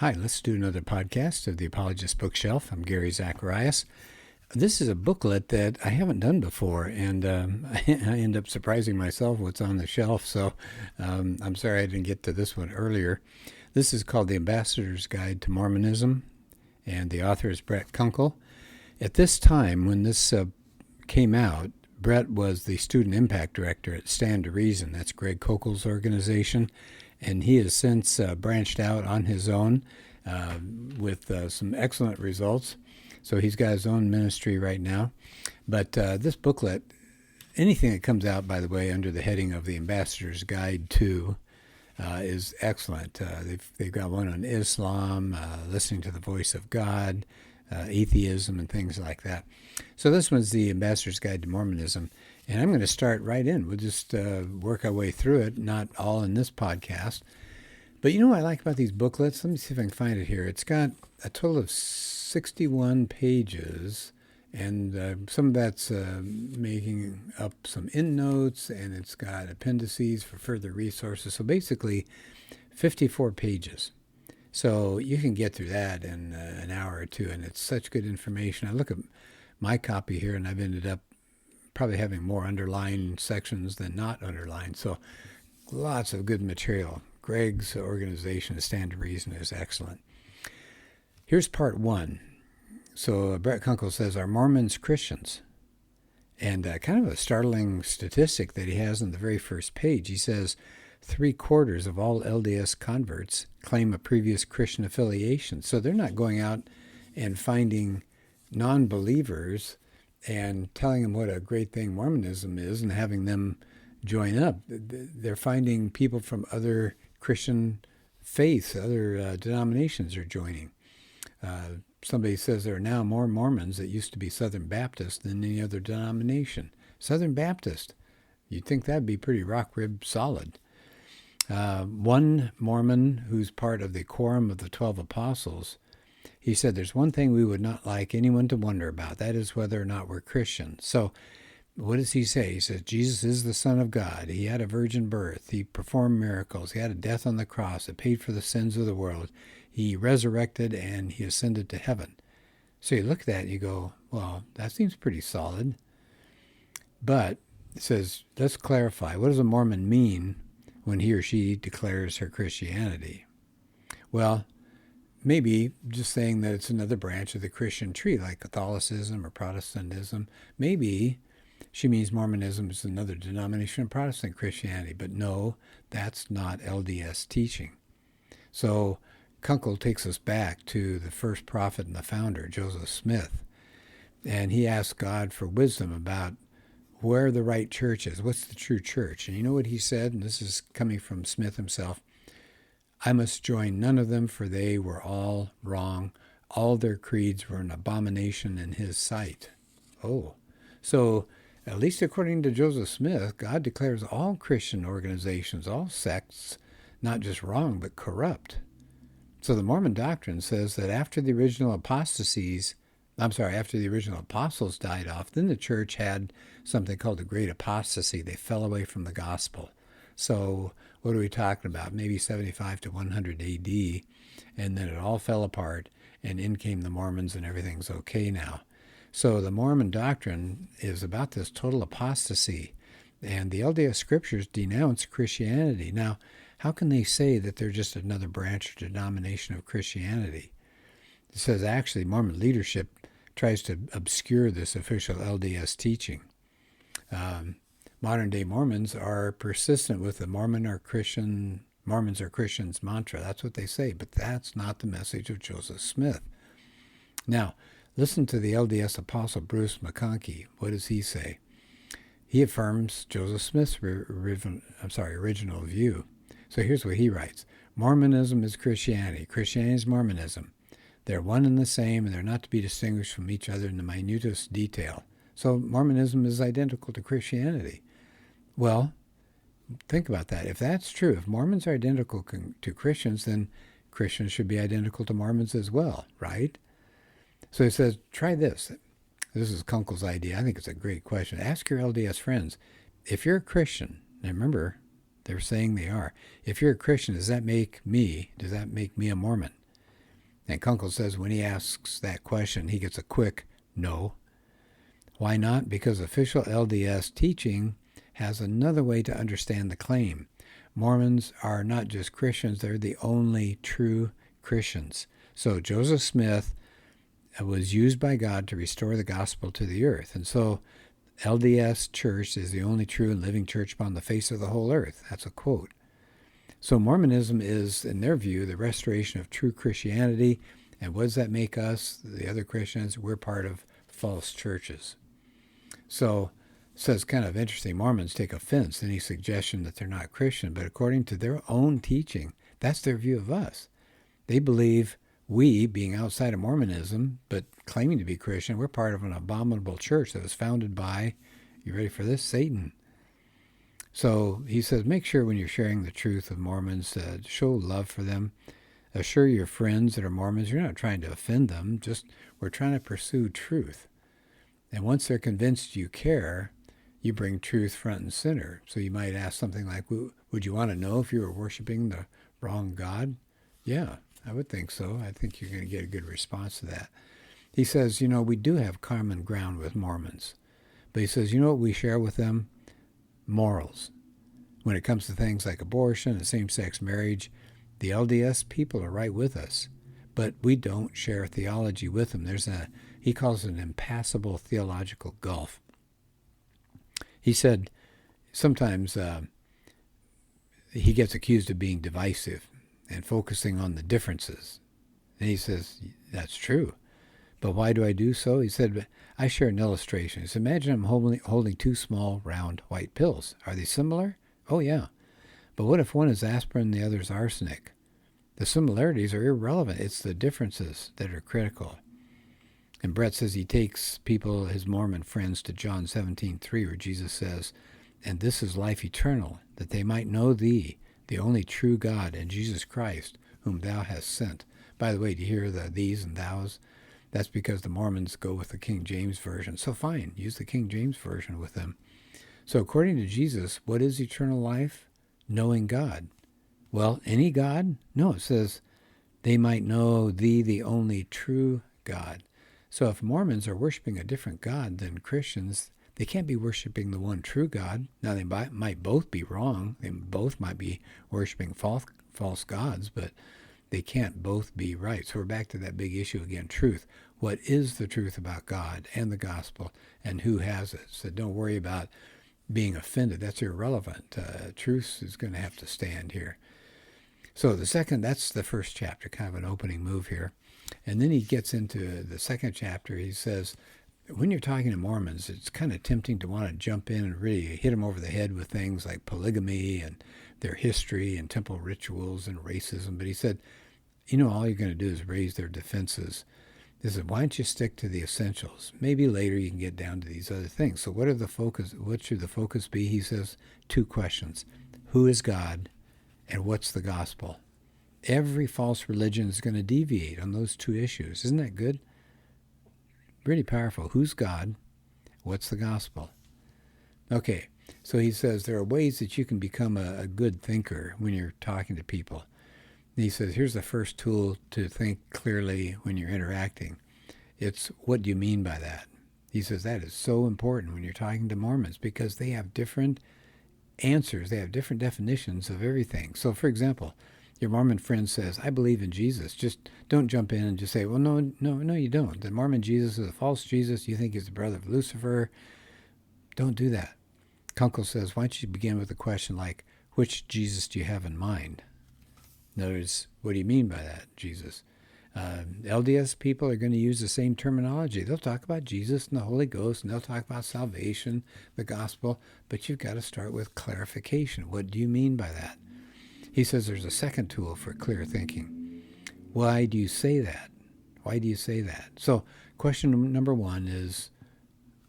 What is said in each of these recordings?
Hi, let's do another podcast of the Apologist bookshelf. I'm Gary Zacharias. This is a booklet that I haven't done before, and I end up surprising myself what's on the shelf, so I'm sorry I didn't get to this one earlier. This is called The Ambassador's Guide to Mormonism, and the author is Brett Koukl. At this time, when this came out, Brett was the Student Impact Director at Stand to Reason. That's Greg Koukl's organization. And he has since branched out on his own with some excellent results. So he's got his own ministry right now. But this booklet, anything that comes out, by the way, under the heading of the Ambassador's Guide to, is excellent. They've got one on Islam, listening to the voice of God, atheism, and things like that. So this one's the Ambassador's Guide to Mormonism. And I'm going to start right in. We'll just work our way through it, not all in this podcast. But you know what I like about these booklets? Let me see if I can find it here. It's got a total of 61 pages, and some of that's making up some endnotes, and it's got appendices for further resources. So basically, 54 pages. So you can get through that in an hour or two, and it's such good information. I look at my copy here, and I've ended up probably having more underlined sections than not underlined. So lots of good material. Greg's organization, Stand to Reason, is excellent. Here's part one. So Brett Koukl says, Are Mormons Christians? And kind of a startling statistic that he has on the very first page. He says 3/4 of all LDS converts claim a previous Christian affiliation. So they're not going out and finding non-believers and telling them what a great thing Mormonism is and having them join up. They're finding people from other Christian faiths, other denominations are joining. Somebody says there are now more Mormons that used to be Southern Baptist than any other denomination. Southern Baptist, you'd think that'd be pretty rock rib solid. One Mormon who's part of the Quorum of the 12 Apostles, he said, there's one thing we would not like anyone to wonder about. That is whether or not we're Christians. So what does he say? He says, Jesus is the Son of God. He had a virgin birth. He performed miracles. He had a death on the cross that paid for the sins of the world. He resurrected and he ascended to heaven. So you look at that and you go, well, that seems pretty solid. But it says, let's clarify. What does a Mormon mean when he or she declares her Christianity? Well, maybe just saying that it's another branch of the Christian tree, like Catholicism or Protestantism. Maybe she means Mormonism is another denomination of Protestant Christianity. But no, that's not LDS teaching. So Koukl takes us back to the first prophet and the founder, Joseph Smith. And he asked God for wisdom about where the right church is. What's the true church? And you know what he said? And this is coming from Smith himself. I must join none of them, for they were all wrong. All their creeds were an abomination in his sight. Oh, so at least according to Joseph Smith, God declares all Christian organizations, all sects, not just wrong, but corrupt. So the Mormon doctrine says that after the original apostles died off, then the church had something called the Great Apostasy. They fell away from the gospel. So what are we talking about? Maybe 75 to 100 AD, and then it all fell apart, and in came the Mormons, and everything's okay now. So the Mormon doctrine is about this total apostasy, and the LDS scriptures denounce Christianity. Now, how can they say that they're just another branch or denomination of Christianity? It says actually Mormon leadership tries to obscure this official LDS teaching. Modern-day Mormons are persistent with the Mormons are Christians mantra. That's what they say, but that's not the message of Joseph Smith. Now, listen to the LDS apostle Bruce McConkie. What does he say? He affirms Joseph Smith's original view. So here's what he writes. Mormonism is Christianity. Christianity is Mormonism. They're one and the same, and they're not to be distinguished from each other in the minutest detail. So Mormonism is identical to Christianity. Well, think about that. If that's true, if Mormons are identical to Christians, then Christians should be identical to Mormons as well, right? So he says, try this. This is Koukl's idea. I think it's a great question. Ask your LDS friends, if you're a Christian, and remember, they're saying they are. If you're a Christian, does that make me a Mormon? And Koukl says when he asks that question, he gets a quick no. Why not? Because official LDS teaching has another way to understand the claim. Mormons are not just Christians, they're the only true Christians. So Joseph Smith was used by God to restore the gospel to the earth. And so LDS Church is the only true and living church upon the face of the whole earth. That's a quote. So Mormonism is, in their view, the restoration of true Christianity. And what does that make us, the other Christians? We're part of false churches. So it says kind of interesting, Mormons take offense to any suggestion that they're not Christian, but according to their own teaching, that's their view of us. They believe we, being outside of Mormonism, but claiming to be Christian, we're part of an abominable church that was founded by, you ready for this, Satan. So he says, make sure when you're sharing the truth of Mormons, show love for them. Assure your friends that are Mormons, you're not trying to offend them, just we're trying to pursue truth. And once they're convinced you care, you bring truth front and center. So you might ask something like, would you want to know if you were worshiping the wrong God? Yeah, I would think so. I think you're going to get a good response to that. He says, we do have common ground with Mormons. But he says, what we share with them? Morals. When it comes to things like abortion and same-sex marriage, the LDS people are right with us. But we don't share theology with them. He calls it an impassable theological gulf. He said sometimes he gets accused of being divisive and focusing on the differences. And he says, that's true. But why do I do so? He said, I share an illustration. He said, imagine I'm holding two small, round, white pills. Are they similar? Oh, yeah. But what if one is aspirin and the other is arsenic? The similarities are irrelevant. It's the differences that are critical. And Brett says he takes his Mormon friends, to John 17:3, where Jesus says, and this is life eternal, that they might know thee, the only true God, and Jesus Christ, whom thou hast sent. By the way, do you hear the these and thous? That's because the Mormons go with the King James Version. So fine, use the King James Version with them. So according to Jesus, what is eternal life? Knowing God. Well, any God? No, it says they might know thee, the only true God. So if Mormons are worshiping a different God than Christians, they can't be worshiping the one true God. Now, they might both be wrong. They both might be worshiping false gods, but they can't both be right. So we're back to that big issue again, truth. What is the truth about God and the gospel, and who has it? So don't worry about being offended. That's irrelevant. Truth is going to have to stand here. So that's the first chapter, kind of an opening move here. And then he gets into the second chapter. He says, when you're talking to Mormons, it's kind of tempting to want to jump in and really hit them over the head with things like polygamy and their history and temple rituals and racism. But he said, all you're going to do is raise their defenses. He said, why don't you stick to the essentials? Maybe later you can get down to these other things. So what should the focus be? He says, 2 questions. Who is God, and what's the gospel? Every false religion is going to deviate on those 2 issues. Isn't that good? Pretty powerful. Who's God? What's the gospel? Okay, so he says there are ways that you can become a good thinker when you're talking to people. And he says, here's the first tool to think clearly when you're interacting. It's, what do you mean by that? He says that is so important when you're talking to Mormons because they have different answers. They have different definitions of everything. So, for example, your Mormon friend says, I believe in Jesus. Just don't jump in and just say, well, no, you don't. The Mormon Jesus is a false Jesus. You think he's the brother of Lucifer. Don't do that. Koukl says, why don't you begin with a question like, which Jesus do you have in mind? In other words, what do you mean by that, Jesus? LDS people are going to use the same terminology. They'll talk about Jesus and the Holy Ghost, and they'll talk about salvation, the gospel, but you've got to start with clarification. What do you mean by that? He says there's a second tool for clear thinking. Why do you say that? Why do you say that? So question number 1 is,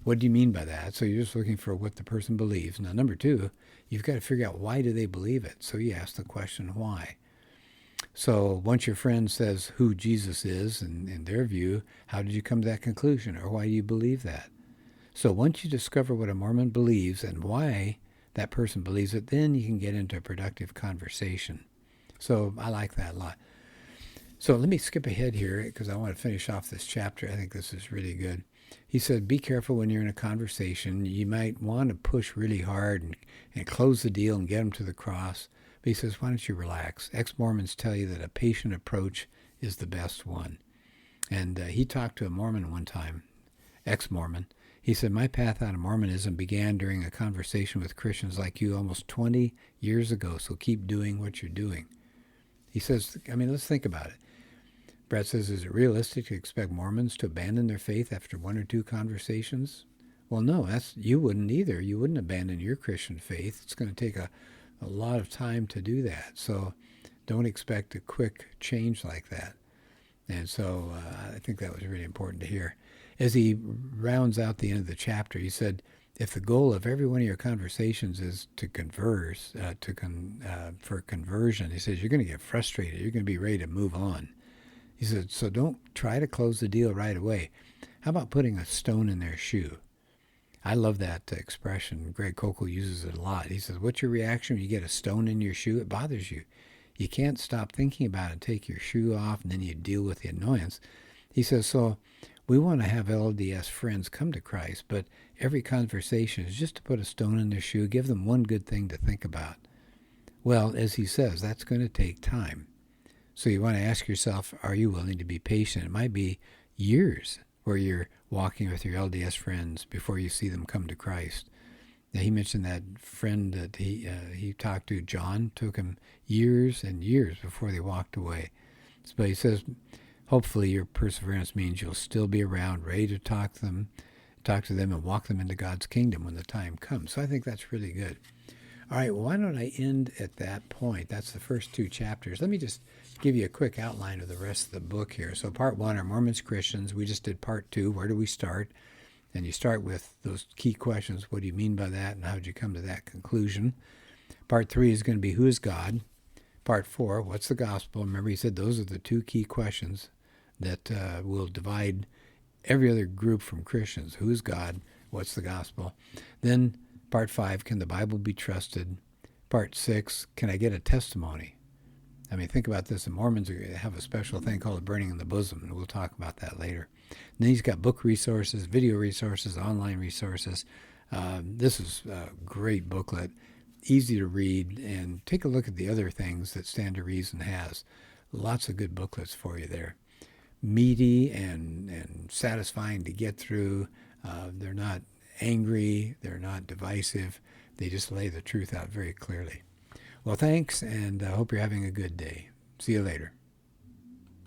what do you mean by that? So you're just looking for what the person believes. Now, number 2, you've got to figure out why do they believe it. So you ask the question, why? So once your friend says who Jesus is, and in their view, how did you come to that conclusion? Or why do you believe that? So once you discover what a Mormon believes and why that person believes it, then you can get into a productive conversation. So I like that a lot. So let me skip ahead here because I want to finish off this chapter. I think this is really good. He said, be careful when you're in a conversation. You might want to push really hard and close the deal and get them to the cross. But he says, why don't you relax? Ex-Mormons tell you that a patient approach is the best one. And he talked to a Mormon one time, ex-Mormon. He said, my path out of Mormonism began during a conversation with Christians like you almost 20 years ago, so keep doing what you're doing. He says, I mean, let's think about it. Brett says, is it realistic to expect Mormons to abandon their faith after one or two conversations? Well, no, you wouldn't either. You wouldn't abandon your Christian faith. It's going to take a lot of time to do that. So don't expect a quick change like that. And so I think that was really important to hear. As he rounds out the end of the chapter, he said, if the goal of every one of your conversations is to converse, for conversion, he says, you're going to get frustrated. You're going to be ready to move on. He said, so don't try to close the deal right away. How about putting a stone in their shoe? I love that expression. Greg Koukl uses it a lot. He says, what's your reaction when you get a stone in your shoe? It bothers you. You can't stop thinking about it. Take your shoe off, and then you deal with the annoyance. He says, so we want to have LDS friends come to Christ, but every conversation is just to put a stone in their shoe, give them one good thing to think about. Well, as he says, that's going to take time. So you want to ask yourself, are you willing to be patient? It might be years where you're walking with your LDS friends before you see them come to Christ. Now, he mentioned that friend that he talked to, John, took him years and years before they walked away. But he says, hopefully your perseverance means you'll still be around, ready to talk to them and walk them into God's kingdom when the time comes. So I think that's really good. All right, well, why don't I end at that point? That's the first two chapters. Let me just give you a quick outline of the rest of the book here. So part 1, Are Mormons Christians? We just did part 2, where do we start? And you start with those key questions. What do you mean by that, and how did you come to that conclusion? Part 3 is going to be, who is God? Part 4, what's the gospel? Remember, he said those are the two key questions that will divide every other group from Christians. Who is God? What's the gospel? Then Part 5, can the Bible be trusted? Part 6, can I get a testimony? I mean, think about this. The Mormons have a special thing called the burning in the bosom, and we'll talk about that later. And then he's got book resources, video resources, online resources. This is a great booklet, easy to read, and take a look at the other things that Stand to Reason has. Lots of good booklets for you there. Meaty and satisfying to get through. They're not angry, they're not divisive, they just lay the truth out very clearly. Well, thanks, and I hope you're having a good day. See you later.